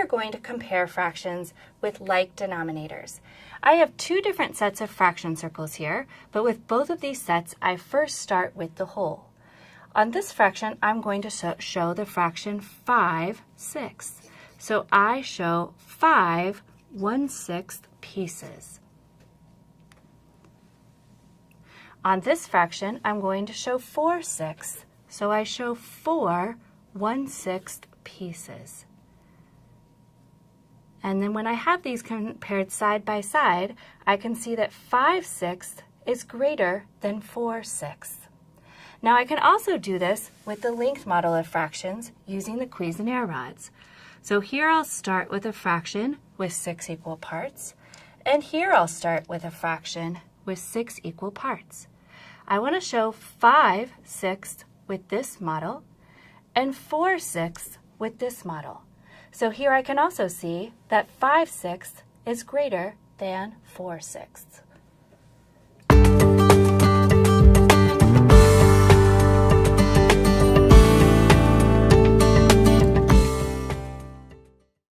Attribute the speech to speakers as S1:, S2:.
S1: we are going to compare fractions with like denominators. I have two different sets of fraction circles here, but with both of these sets, I first start with the whole. On this fraction, I'm going to show the fraction 5/6. So I show 5 1/6 pieces. On this fraction, I'm going to show 4/6. So I show 4 1/6 pieces. And then when I have these compared side by side, I can see that 5/6 is greater than 4/6. Now I can also do this with the length model of fractions using the Cuisenaire rods. So here I'll start with a fraction with 6 equal parts, and here I'll start with a fraction with 6 equal parts. I want to show 5/6 with this model and 4/6 with this model. So here I can also see that 5/6 is greater than 4/6.